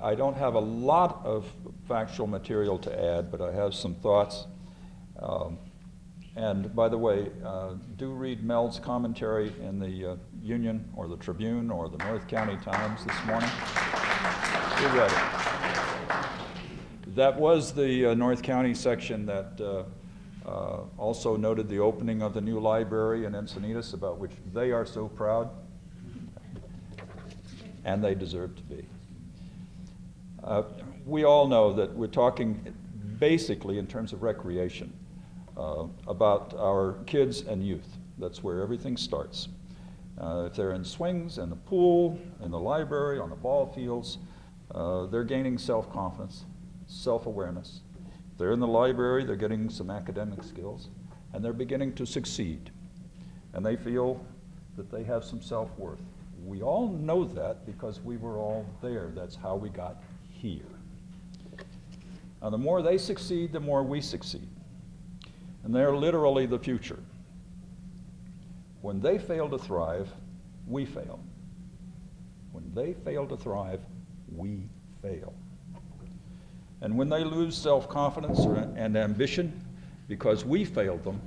I don't have a lot of factual material to add, but I have some thoughts. And by the way, do read Mel's commentary in the Union or the Tribune or the North County Times this morning. You read it. That was the North County section that also noted the opening of the new library in Encinitas, about which they are so proud, and they deserve to be. We all know that we're talking basically in terms of recreation about our kids and youth. That's where everything starts. If they're in swings, in the pool, in the library, on the ball fields, they're gaining self-confidence, self-awareness. If they're in the library, they're getting some academic skills, and they're beginning to succeed. And they feel that they have some self-worth. We all know that because we were all there. That's how we got here. Now, the more they succeed, the more we succeed. And they're literally the future. When they fail to thrive, we fail. When they fail to thrive, we fail. And when they lose self-confidence and ambition because we failed them,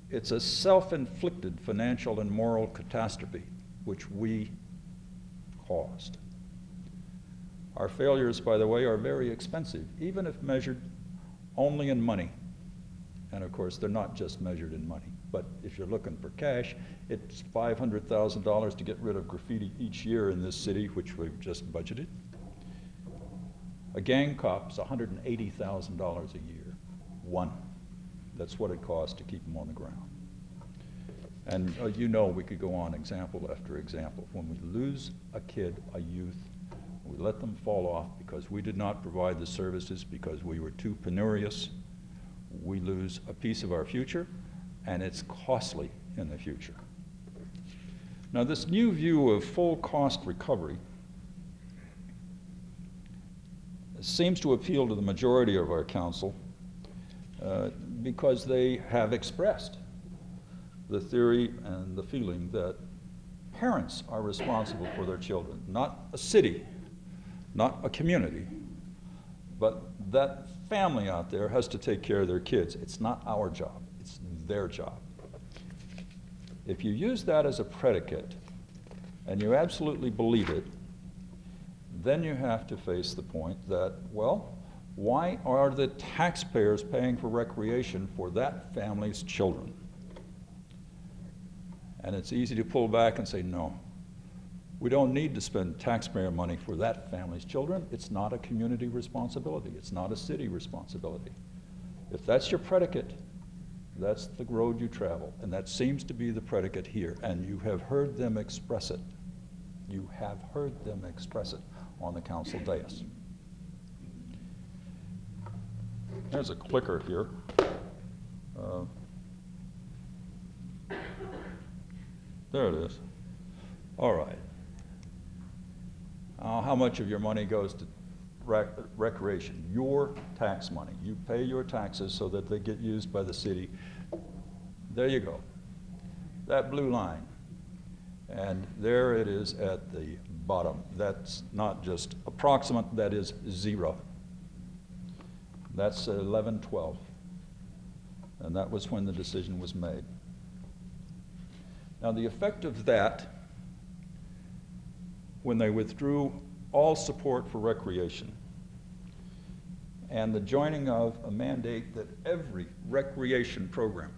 it's a self-inflicted financial and moral catastrophe which we caused. Our failures, by the way, are very expensive, even if measured only in money. And of course, they're not just measured in money. But if you're looking for cash, it's $500,000 to get rid of graffiti each year in this city, which we've just budgeted. A gang cop's $180,000 a year. One. That's what it costs to keep them on the ground. And you know, we could go on example after example. When we lose a kid, a youth, we let them fall off because we did not provide the services, because we were too penurious, we lose a piece of our future, and it's costly in the future. Now, this new view of full cost recovery seems to appeal to the majority of our council because they have expressed the theory and the feeling that parents are responsible for their children, not a city, not a community, but that family out there has to take care of their kids. It's not our job, it's their job. If you use that as a predicate and you absolutely believe it, then you have to face the point that, well, why are the taxpayers paying for recreation for that family's children? And it's easy to pull back and say, no, we don't need to spend taxpayer money for that family's children. It's not a community responsibility. It's not a city responsibility. If that's your predicate, that's the road you travel. And that seems to be the predicate here. And you have heard them express it. You have heard them express it on the council dais. There's a clicker here. There it is. All right. How much of your money goes to recreation? Your tax money. You pay your taxes so that they get used by the city. There you go. That blue line. And there it is at the bottom. That's not just approximate, that is zero. That's 11/12. And that was when the decision was made. Now, the effect of that, when they withdrew all support for recreation and the joining of a mandate that every recreation program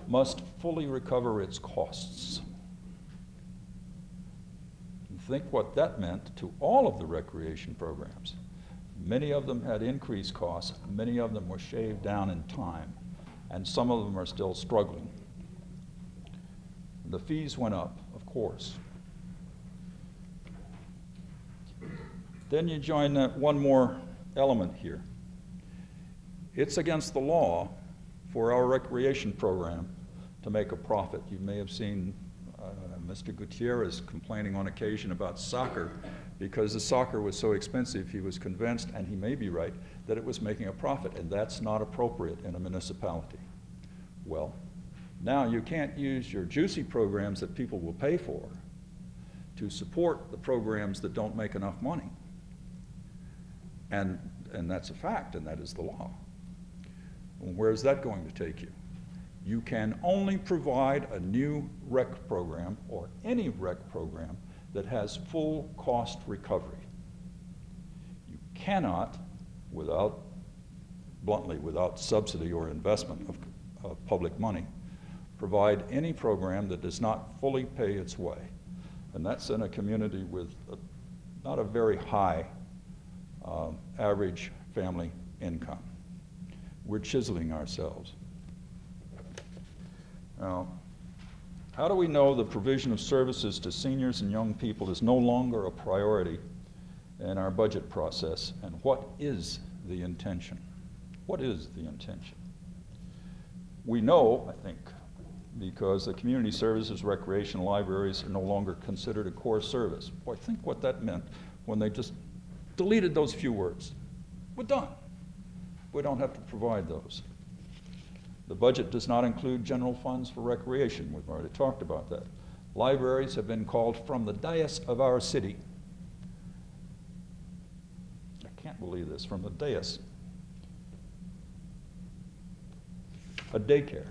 must fully recover its costs. And think what that meant to all of the recreation programs. Many of them had increased costs, many of them were shaved down in time, and some of them are still struggling. The fees went up, of course. Then you join one more element here. It's against the law for our recreation program to make a profit. You may have seen Mr. Gutierrez complaining on occasion about soccer because the soccer was so expensive. He was convinced, and he may be right, that it was making a profit, and that's not appropriate in a municipality. Well, now you can't use your juicy programs that people will pay for to support the programs that don't make enough money. And that's a fact, and that is the law. Where's that going to take you? You can only provide a new rec program or any rec program that has full cost recovery. You cannot, bluntly, without subsidy or investment of public money, provide any program that does not fully pay its way. And that's in a community with not a very high average family income. We're chiseling ourselves. Now, how do we know the provision of services to seniors and young people is no longer a priority in our budget process? And what is the intention? What is the intention? We know, I think, because the community services, recreation, libraries are no longer considered a core service. Well, I think what that meant when they just deleted those few words. We're done. We don't have to provide those. The budget does not include general funds for recreation. We've already talked about that. Libraries have been called from the dais of our city. I can't believe this, from the dais. A daycare,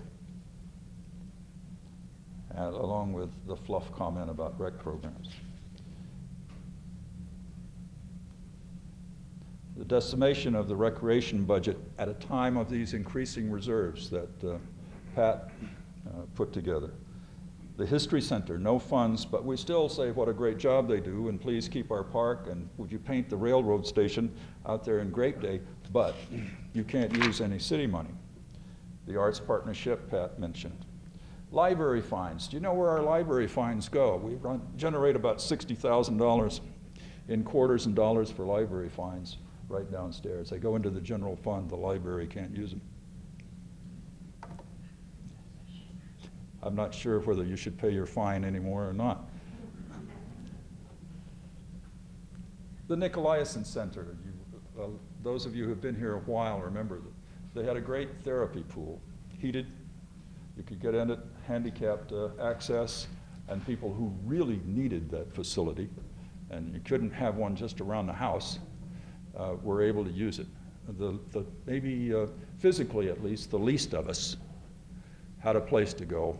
along with the fluff comment about rec programs. The decimation of the recreation budget at a time of these increasing reserves that Pat put together. The History Center, no funds, but we still say what a great job they do, and please keep our park, and would you paint the railroad station out there in Grape Day, but you can't use any city money. The Arts Partnership, Pat mentioned. Library fines, do you know where our library fines go? We generate about $60,000 in quarters and dollars for library fines right downstairs. They go into the general fund, the library can't use them. I'm not sure whether you should pay your fine anymore or not. The Nicolaisen Center, those of you who have been here a while remember that they had a great therapy pool, heated. You could get in it, handicapped access, and people who really needed that facility, and you couldn't have one just around the house, were able to use it. Maybe physically at least, the least of us had a place to go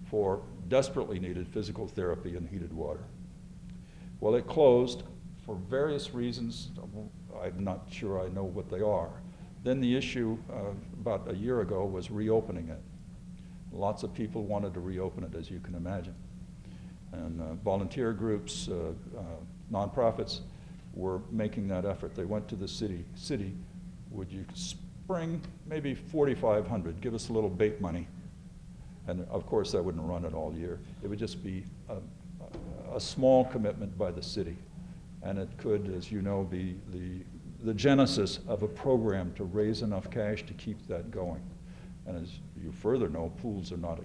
for desperately needed physical therapy and heated water. Well, it closed for various reasons. I'm not sure I know what they are. Then the issue about a year ago was reopening it. Lots of people wanted to reopen it, as you can imagine. And volunteer groups, nonprofits were making that effort. They went to the city, would you spring maybe $4,500, give us a little bait money. And of course that wouldn't run it all year. It would just be a small commitment by the city. And it could, as you know, be the genesis of a program to raise enough cash to keep that going. And as you further know, pools are not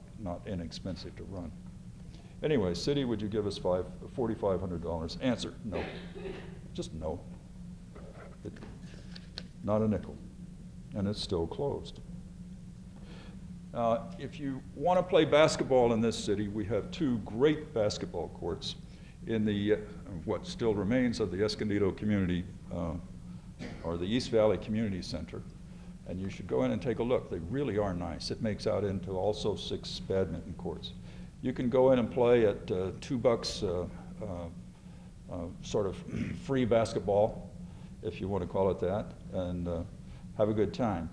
inexpensive to run. Anyway, city, would you give us $4,500? Answer, no. Just no. Not a nickel. And it's still closed. If you want to play basketball in this city, we have two great basketball courts in the what still remains of the Escondido Community, or the East Valley Community Center. And you should go in and take a look. They really are nice. It makes out into also 6 badminton courts. You can go in and play at $2 sort of free basketball, if you want to call it that, and have a good time.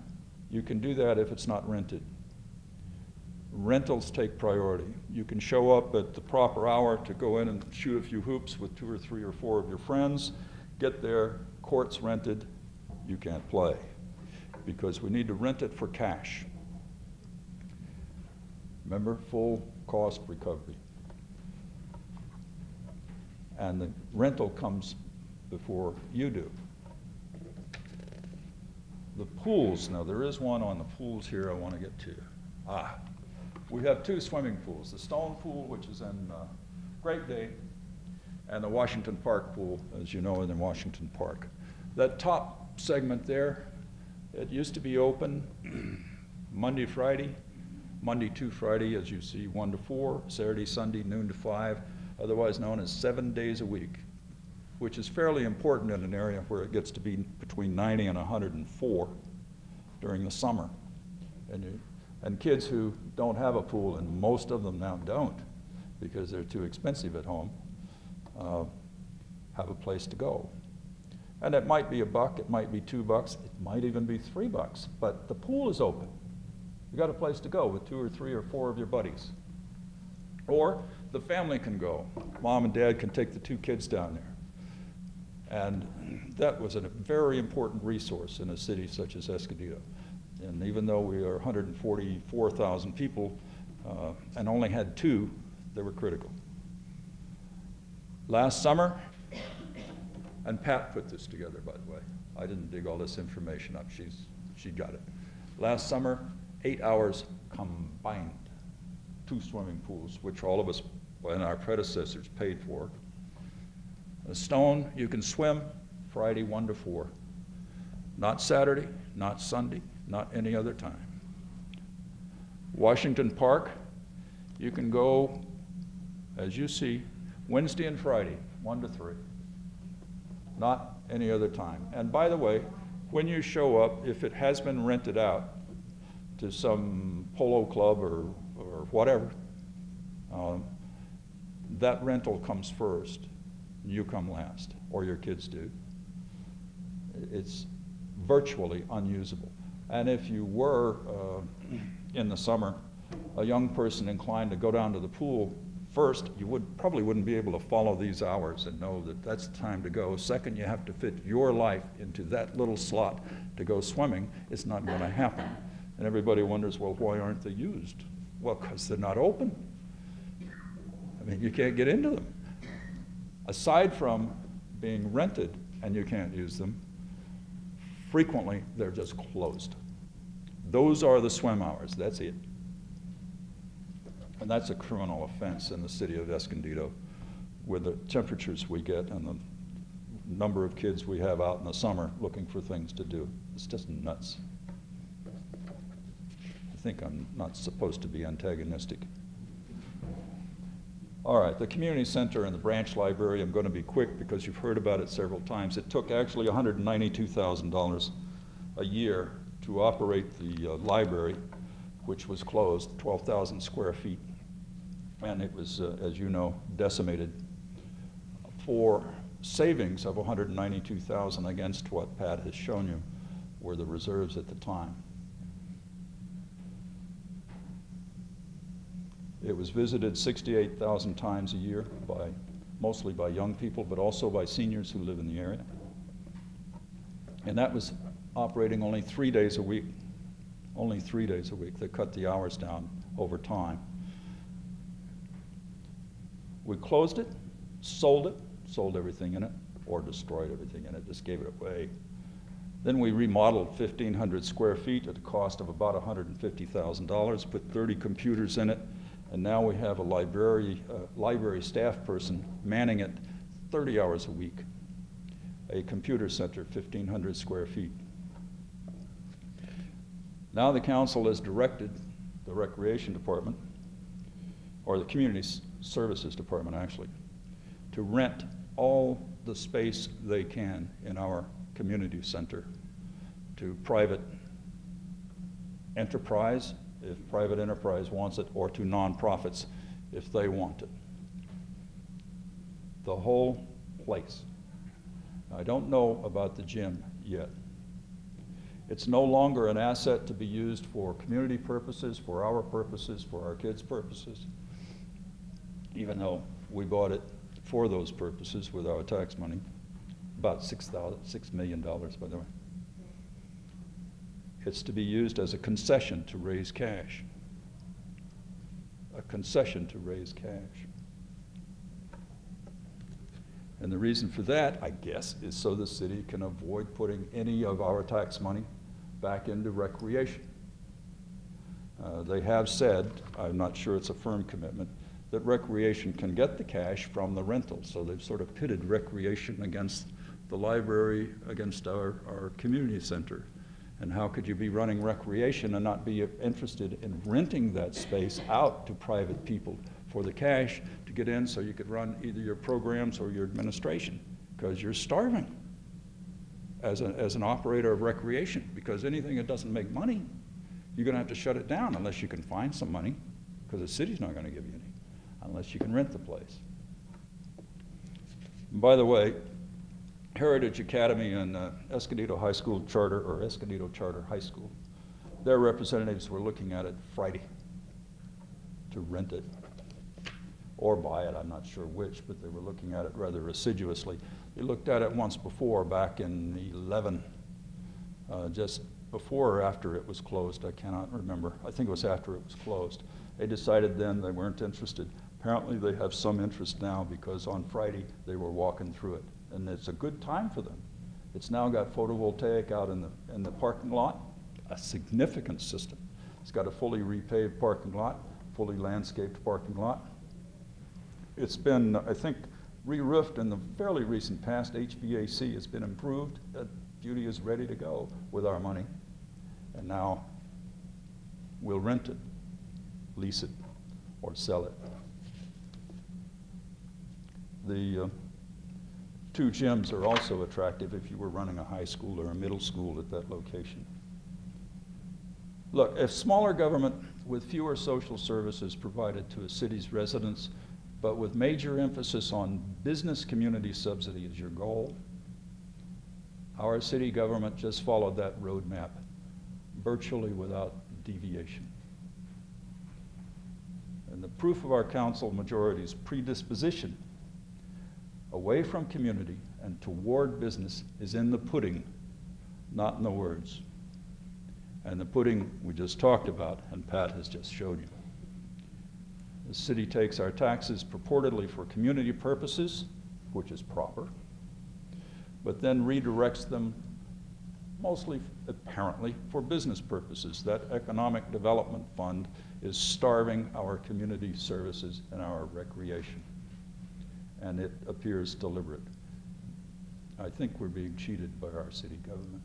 You can do that if it's not rented. Rentals take priority. You can show up at the proper hour to go in and shoot a few hoops with 2 or 3 or 4 of your friends, get there, courts rented, you can't play, because we need to rent it for cash. Remember, full cost recovery. And the rental comes before you do. The pools, now there is one on the pools here I want to get to. We have 2 swimming pools, the Stone Pool, which is in Grape Day, and the Washington Park Pool, as you know, in Washington Park. That top segment there, it used to be open Monday, Friday, Monday to Friday, as you see, 1 to 4, Saturday, Sunday, noon to 5. otherwise known as 7 days a week, which is fairly important in an area where it gets to be between 90 and 104 during the summer. And kids who don't have a pool, and most of them now don't because they're too expensive at home, have a place to go. And it might be $1, it might be $2, it might even be $3, but the pool is open. You got a place to go with 2 or 3 or 4 of your buddies. Or the family can go. Mom and Dad can take the 2 kids down there. And that was a very important resource in a city such as Escondido. And even though we are 144,000 people and only had 2, they were critical. Last summer, and Pat put this together, by the way. I didn't dig all this information up. She got it. Last summer, 8 hours combined. 2 swimming pools, which all of us and our predecessors paid for. The Stone, you can swim Friday 1 to 4. Not Saturday, not Sunday, not any other time. Washington Park, you can go, as you see, Wednesday and Friday, 1 to 3. Not any other time. And by the way, when you show up, if it has been rented out to some polo club or whatever, that rental comes first. You come last, or your kids do. It's virtually unusable. And if you were, in the summer, a young person inclined to go down to the pool, first, you probably wouldn't be able to follow these hours and know that that's the time to go. Second, you have to fit your life into that little slot to go swimming. It's not going to happen. And everybody wonders, well, why aren't they used? Well, because they're not open. I mean, you can't get into them. Aside from being rented and you can't use them, frequently they're just closed. Those are the swim hours, that's it. And that's a criminal offense in the city of Escondido with the temperatures we get and the number of kids we have out in the summer looking for things to do. It's just nuts. I think I'm not supposed to be antagonistic. All right, the community center and the branch library, I'm going to be quick because you've heard about it several times. It took actually $192,000 a year to operate the library, which was closed, 12,000 square feet. And it was, as you know, decimated for savings of $192,000 against what Pat has shown you were the reserves at the time. It was visited 68,000 times a year mostly by young people, but also by seniors who live in the area. And that was operating only 3 days a week. Only 3 days a week. They cut the hours down over time. We closed it, sold everything in it, or destroyed everything in it, just gave it away. Then we remodeled 1,500 square feet at a cost of about $150,000, put 30 computers in it, and now we have a library staff person manning it 30 hours a week. A computer center, 1,500 square feet. Now the council has directed the recreation department, or the community services department actually, to rent all the space they can in our community center to private enterprise, if private enterprise wants it, or to nonprofits if they want it. The whole place. I don't know about the gym yet. It's no longer an asset to be used for community purposes, for our kids' purposes, even though we bought it for those purposes with our tax money, about $6 million, by the way. It's to be used as a concession to raise cash. A concession to raise cash. And the reason for that, I guess, is so the city can avoid putting any of our tax money back into recreation. They have said, I'm not sure it's a firm commitment, that recreation can get the cash from the rental. So they've sort of pitted recreation against the library, against our community center. And how could you be running recreation and not be interested in renting that space out to private people for the cash to get in so you could run either your programs or your administration, because you're starving as an operator of recreation, because anything that doesn't make money, you're going to have to shut it down unless you can find some money, because the city's not going to give you any, unless you can rent the place. And by the way, Heritage Academy and Escondido High School Charter, or Escondido Charter High School, their representatives were looking at it Friday to rent it or buy it, I'm not sure which, but they were looking at it rather assiduously. They looked at it once before, back in 11, just before or after it was closed, I cannot remember. I think it was after it was closed. They decided then they weren't interested. Apparently they have some interest now, because on Friday they were walking through it, and it's a good time for them. It's now got photovoltaic out in the parking lot, a significant system. It's got a fully repaved parking lot, fully landscaped parking lot. It's been, I think, re-roofed in the fairly recent past. HVAC has been improved. That beauty is ready to go with our money. And now we'll rent it, lease it, or sell it. The two gyms are also attractive if you were running a high school or a middle school at that location. Look, if smaller government with fewer social services provided to a city's residents, but with major emphasis on business community subsidy is your goal, our city government just followed that roadmap virtually without deviation. And the proof of our council majority's predisposition away from community and toward business is in the pudding, not in the words. And the pudding we just talked about, and Pat has just showed you. The city takes our taxes purportedly for community purposes, which is proper, but then redirects them mostly, apparently, for business purposes. That economic development fund is starving our community services and our recreation, and it appears deliberate. I think we're being cheated by our city government.